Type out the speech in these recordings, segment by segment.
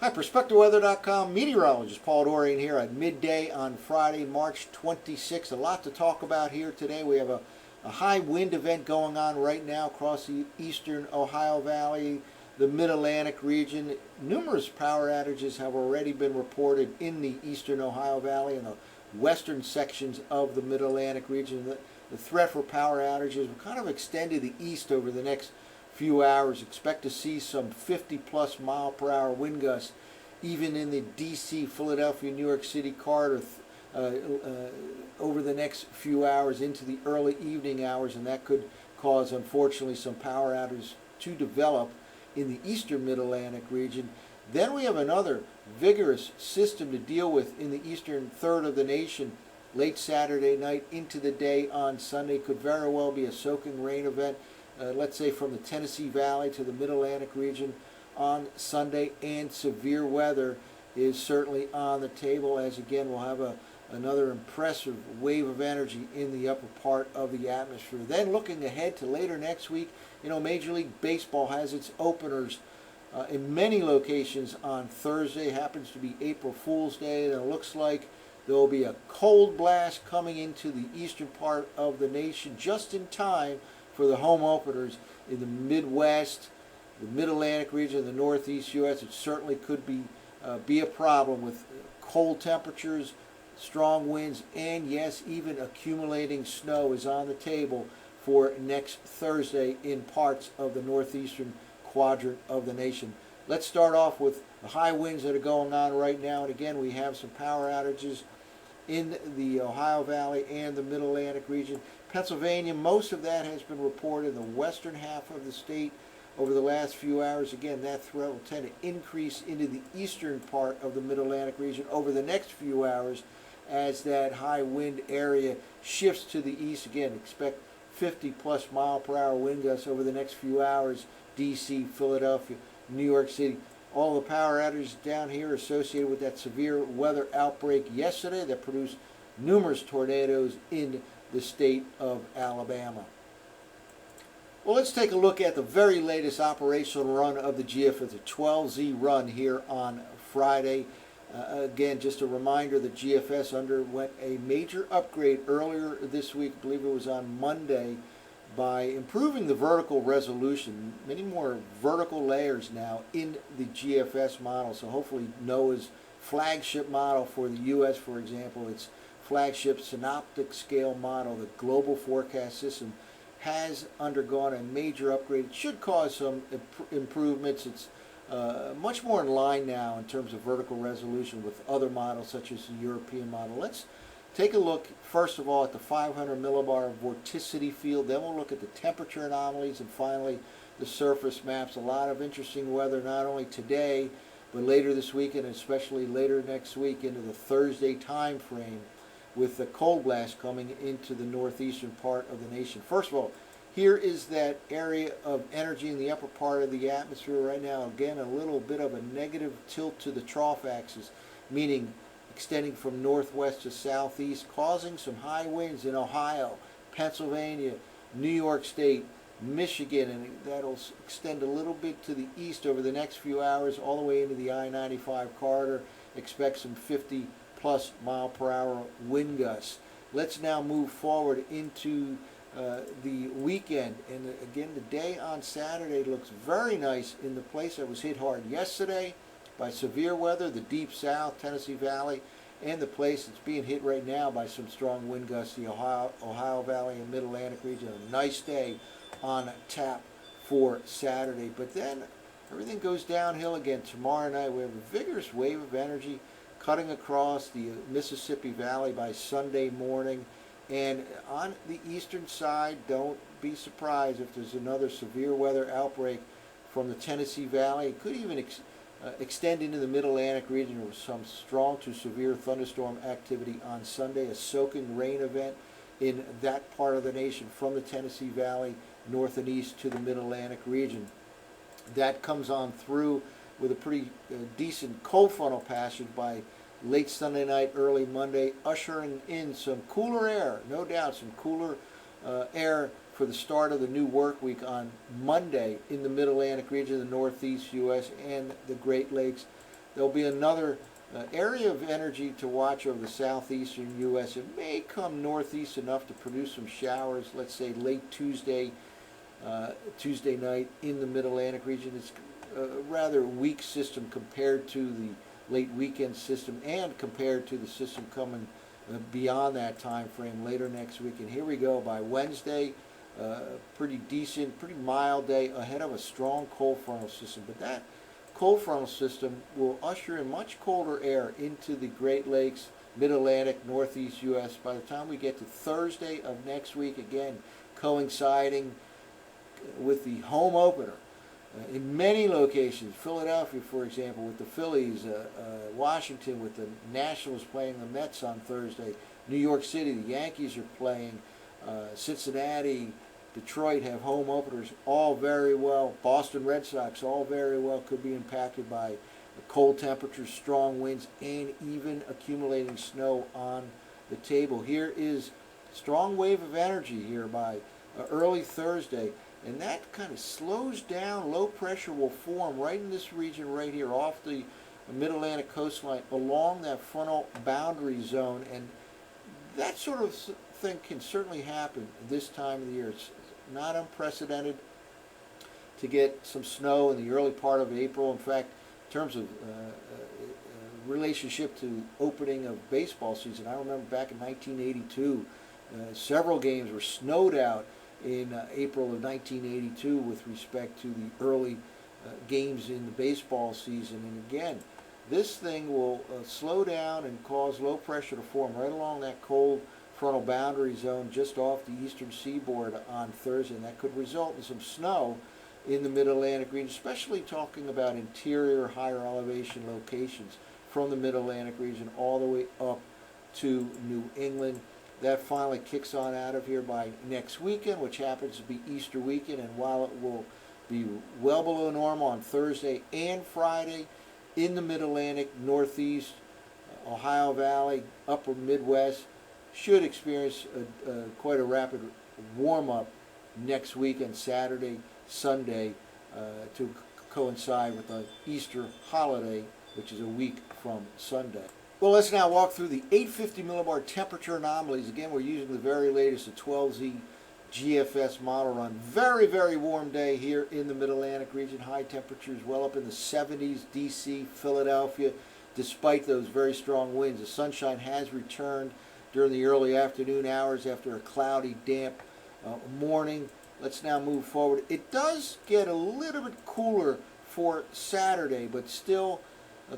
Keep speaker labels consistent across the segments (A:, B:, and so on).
A: Hi, PerspectiveWeather.com meteorologist Paul Dorian here at midday on Friday, March 26th. A lot to talk about here today. We have a high wind event going on right now across the eastern Ohio Valley, the Mid-Atlantic region. Numerous power outages have already been reported in the eastern Ohio Valley and the western sections of the Mid-Atlantic region. The threat for power outages will kind of extend to the east over the next few hours. Expect to see some 50-plus mile per hour wind gusts even in the DC, Philadelphia, New York City corridor over the next few hours into the early evening hours, and that could cause, unfortunately, some power outages to develop in the eastern Mid-Atlantic region. Then we have another vigorous system to deal with in the eastern third of the nation. Late Saturday night into the day on Sunday could very well be a soaking rain event. Let's say from the Tennessee Valley to the Mid-Atlantic region on Sunday, and severe weather is certainly on the table, as again we'll have another impressive wave of energy in the upper part of the atmosphere. Then looking ahead to later next week, Major League Baseball has its openers in many locations on Thursday. Happens to be April Fool's Day, and it looks like there will be a cold blast coming into the eastern part of the nation just in time for the home openers in the Midwest, the Mid-Atlantic region, the Northeast U.S. It certainly could be a problem with cold temperatures, strong winds, and yes, even accumulating snow is on the table for next Thursday in parts of the northeastern quadrant of the nation. Let's start off with the high winds that are going on right now, and again we have some power outages in the Ohio Valley and the Mid-Atlantic region. Pennsylvania, most of that has been reported in the western half of the state over the last few hours. Again, that threat will tend to increase into the eastern part of the Mid-Atlantic region over the next few hours as that high wind area shifts to the east. Again, expect 50-plus mile per hour wind gusts over the next few hours. DC, Philadelphia, New York City. All the power outages down here associated with that severe weather outbreak yesterday that produced numerous tornadoes in the state of Alabama. Well, let's take a look at the very latest operational run of the GFS, the 12Z run here on Friday. Again, just a reminder that GFS underwent a major upgrade earlier this week, I believe it was on Monday, by improving the vertical resolution. Many more vertical layers now in the GFS model. So hopefully NOAA's flagship model for the U.S., for example, its flagship synoptic scale model, the global forecast system, has undergone a major upgrade. It should cause some improvements. It's much more in line now in terms of vertical resolution with other models such as the European model. Let's take a look first of all at the 500 millibar vorticity field. Then we'll look at the temperature anomalies, and finally the surface maps. A lot of interesting weather not only today but later this week, and especially later next week into the Thursday time frame, with the cold blast coming into the northeastern part of the nation. First of all, here is that area of energy in the upper part of the atmosphere right now. Again, a little bit of a negative tilt to the trough axis, meaning extending from northwest to southeast, causing some high winds in Ohio, Pennsylvania, New York State, Michigan, and that'll extend a little bit to the east over the next few hours, all the way into the I-95 corridor. Expect some 50-plus mile per hour wind gusts. Let's now move forward into the weekend, and again the day on Saturday looks very nice in the place that was hit hard yesterday by severe weather, the deep south, Tennessee Valley, and the place that's being hit right now by some strong wind gusts, the Ohio Valley and Mid-Atlantic region. A nice day on tap for Saturday, but then everything goes downhill again tomorrow night. We have a vigorous wave of energy cutting across the Mississippi Valley by Sunday morning. And on the eastern side, don't be surprised if there's another severe weather outbreak from the Tennessee Valley. It could even extend into the Mid-Atlantic region with some strong to severe thunderstorm activity on Sunday. A soaking rain event in that part of the nation from the Tennessee Valley north and east to the Mid-Atlantic region. That comes on through with a pretty decent cold frontal passage by late Sunday night, early Monday, ushering in some cooler air, no doubt some cooler air for the start of the new work week on Monday in the Mid-Atlantic region, the Northeast U.S., and the Great Lakes. there'll be another area of energy to watch over the southeastern U.S. It may come northeast enough to produce some showers, let's say late Tuesday night in the Mid-Atlantic region. It's a rather weak system compared to the late weekend system and compared to the system coming beyond that time frame later next week. And here we go by Wednesday, pretty decent, pretty mild day ahead of a strong cold frontal system. But that cold frontal system will usher in much colder air into the Great Lakes, Mid-Atlantic, Northeast U.S. by the time we get to Thursday of next week, again coinciding with the home opener. In many locations, Philadelphia, for example, with the Phillies, Washington with the Nationals playing the Mets on Thursday, New York City, the Yankees are playing, Cincinnati, Detroit have home openers, all very well. Boston Red Sox, all very well, could be impacted by cold temperatures, strong winds, and even accumulating snow on the table. Here is a strong wave of energy here by early Thursday, and that kind of slows down. Low pressure will form right in this region right here off the Mid-Atlantic coastline along that frontal boundary zone, and that sort of thing can certainly happen this time of the year. It's not unprecedented to get some snow in the early part of April. In fact, in terms of relationship to opening of baseball season, I remember back in 1982, several games were snowed out in April of 1982 with respect to the early games in the baseball season. And again, this thing will slow down and cause low pressure to form right along that cold frontal boundary zone just off the eastern seaboard on Thursday, and that could result in some snow in the Mid-Atlantic region, especially talking about interior higher elevation locations from the Mid-Atlantic region all the way up to New England. That finally kicks on out of here by next weekend, which happens to be Easter weekend, and while it will be well below normal on Thursday and Friday in the Mid-Atlantic, Northeast, Ohio Valley, Upper Midwest, should experience quite a rapid warm-up next weekend, Saturday, Sunday, to coincide with the Easter holiday, which is a week from Sunday. Well, let's now walk through the 850 millibar temperature anomalies. Again, we're using the very latest, the 12Z GFS model run. Very, very warm day here in the Mid-Atlantic region. High temperatures well up in the 70s, D.C., Philadelphia, despite those very strong winds. The sunshine has returned during the early afternoon hours after a cloudy, damp morning. Let's now move forward. It does get a little bit cooler for Saturday, but still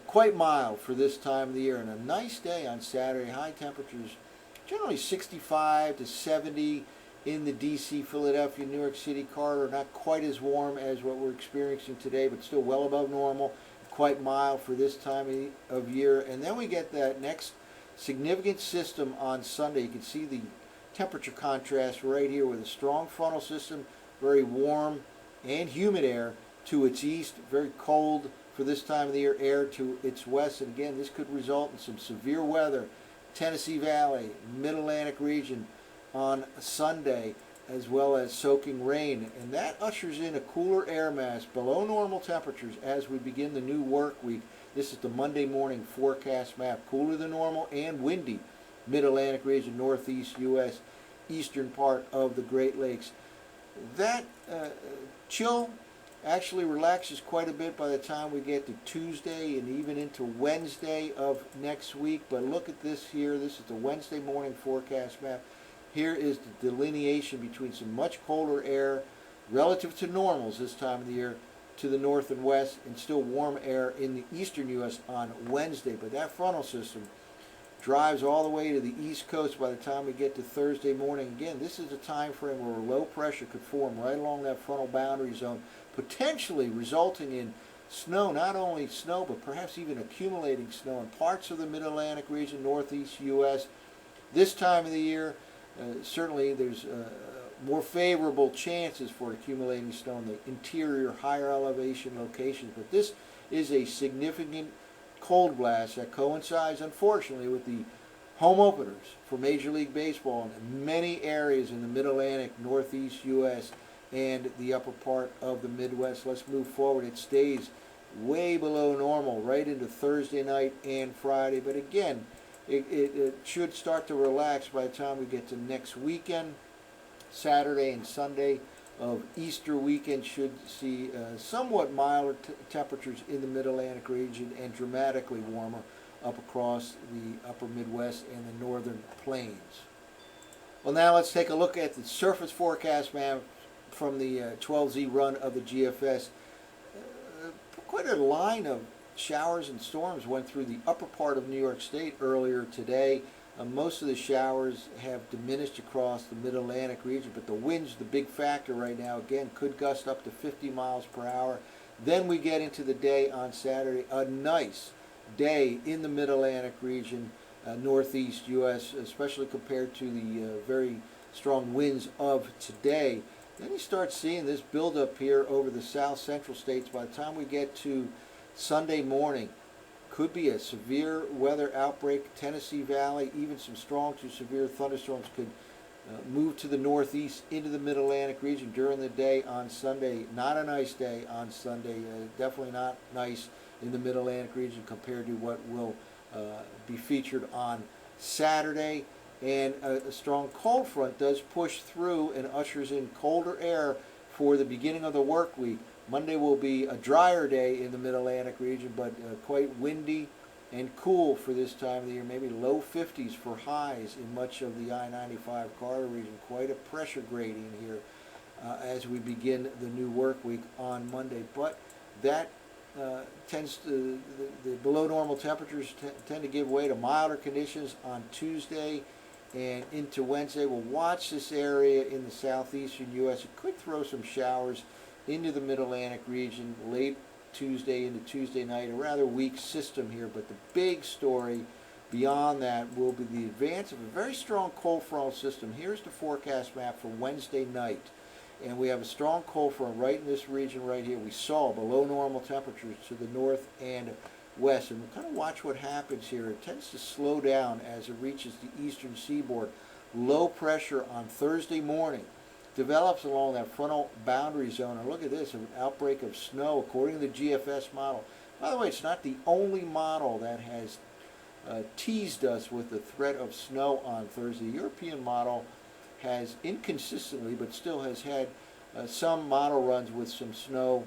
A: quite mild for this time of the year. And a nice day on Saturday. High temperatures generally 65 to 70 in the D.C., Philadelphia, New York City corridor. Not quite as warm as what we're experiencing today, but still well above normal. Quite mild for this time of year. And then we get that next significant system on Sunday. You can see the temperature contrast right here with a strong frontal system, very warm and humid air to its east, very cold for this time of the year air to its west. And again, this could result in some severe weather, Tennessee Valley, Mid-Atlantic region on Sunday, as well as soaking rain. And that ushers in a cooler air mass below normal temperatures as we begin the new work week. This is the Monday morning forecast map. Cooler than normal and windy. Mid-Atlantic region, Northeast U.S., eastern part of the Great Lakes. That chill actually relaxes quite a bit by the time we get to Tuesday and even into Wednesday of next week. But look at this here. This is the Wednesday morning forecast map. Here is the delineation between some much colder air relative to normals this time of the year to the north and west, and still warm air in the eastern U.S. on Wednesday. But that frontal system drives all the way to the east coast by the time we get to Thursday morning. Again, this is a time frame where low pressure could form right along that frontal boundary zone, potentially resulting in snow, not only snow, but perhaps even accumulating snow in parts of the Mid-Atlantic region, Northeast U.S. This time of the year, certainly there's more favorable chances for accumulating snow in the interior, higher elevation locations. But this is a significant cold blast that coincides, unfortunately, with the home openers for Major League Baseball in many areas in the Mid-Atlantic, Northeast U.S., and the upper part of the Midwest. Let's move forward. It stays way below normal right into Thursday night and Friday. But again, it should start to relax by the time we get to next weekend. Saturday and Sunday of Easter weekend should see somewhat milder temperatures in the Mid-Atlantic region and dramatically warmer up across the upper Midwest and the northern plains. Well, now let's take a look at the surface forecast map from the 12Z run of the GFS. Quite a line of showers and storms went through the upper part of New York State earlier today. Most of the showers have diminished across the Mid-Atlantic region, but the wind's the big factor right now. Again, could gust up to 50 miles per hour. Then we get into the day on Saturday, a nice day in the Mid-Atlantic region, northeast U.S., especially compared to the very strong winds of today. Then you start seeing this buildup here over the south central states. By the time we get to Sunday morning, could be a severe weather outbreak. Tennessee Valley, even some strong to severe thunderstorms could move to the northeast into the Mid-Atlantic region during the day on Sunday. Not a nice day on Sunday. Definitely not nice in the Mid-Atlantic region compared to what will be featured on Saturday. And a strong cold front does push through and ushers in colder air for the beginning of the work week. Monday will be a drier day in the Mid-Atlantic region, but quite windy and cool for this time of the year. Maybe low 50s for highs in much of the I-95 corridor region. Quite a pressure gradient here as we begin the new work week on Monday. But that tends to, the below normal temperatures tend to give way to milder conditions on Tuesday and into Wednesday. We'll watch this area in the southeastern U.S. It could throw some showers into the Mid-Atlantic region late Tuesday into Tuesday night. A rather weak system here, but the big story beyond that will be the advance of a very strong cold front system. Here's the forecast map for Wednesday night, and we have a strong cold front right in this region right here. We saw below normal temperatures to the north and west, and we'll kind of watch what happens here. It tends to slow down as it reaches the eastern seaboard. Low pressure on Thursday morning develops along that frontal boundary zone. And look at this, an outbreak of snow according to the GFS model. By the way, it's not the only model that has teased us with the threat of snow on Thursday. The European model has inconsistently, but still has had some model runs with some snow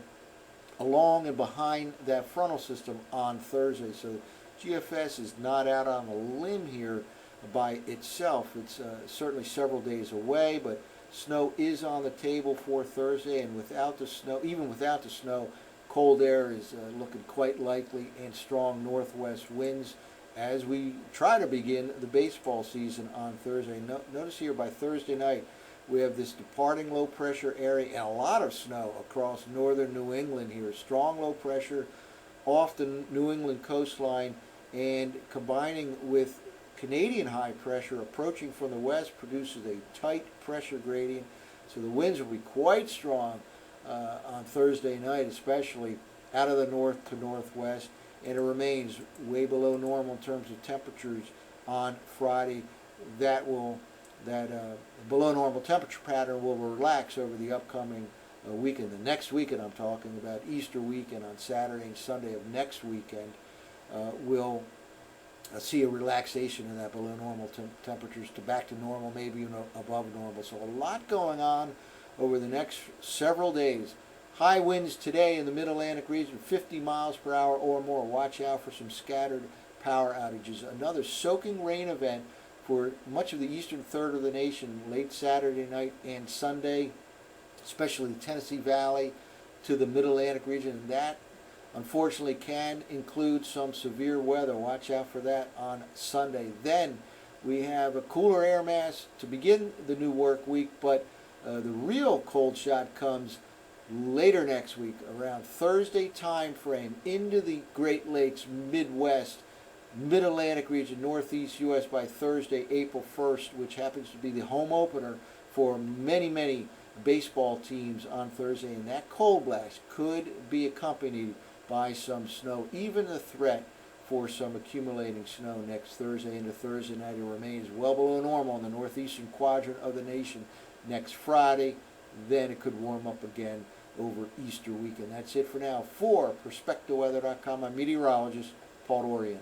A: along and behind that frontal system on Thursday. So GFS is not out on a limb here by itself. It's certainly several days away, but snow is on the table for Thursday, and without the snow, even without the snow, cold air is looking quite likely, and strong northwest winds as we try to begin the baseball season on Thursday. Notice here by Thursday night, we have this departing low pressure area and a lot of snow across northern New England here. Strong low pressure off the New England coastline, and combining with Canadian high pressure approaching from the west produces a tight pressure gradient. So the winds will be quite strong on Thursday night, especially out of the north to northwest, and it remains way below normal in terms of temperatures on Friday. That below normal temperature pattern will relax over the upcoming weekend. The next weekend I'm talking about, Easter weekend on Saturday and Sunday of next weekend, will see a relaxation in that below normal temperatures to back to normal, maybe even above normal. So a lot going on over the next several days. High winds today in the Mid-Atlantic region, 50 miles per hour or more. Watch out for some scattered power outages. Another soaking rain event for much of the eastern third of the nation late Saturday night and Sunday, especially the Tennessee Valley to the Mid-Atlantic region. And that, unfortunately, can include some severe weather. Watch out for that on Sunday. Then we have a cooler air mass to begin the new work week, but the real cold shot comes later next week, around Thursday time frame, into the Great Lakes, Midwest, Mid-Atlantic region, Northeast U.S. by Thursday, April 1st, which happens to be the home opener for many, many baseball teams on Thursday. And that cold blast could be accompanied by some snow, even a threat for some accumulating snow next Thursday into Thursday night. It remains well below normal in the northeastern quadrant of the nation next Friday. Then it could warm up again over Easter weekend. That's it for now. For PerspectiveWeather.com, I'm meteorologist Paul Dorian.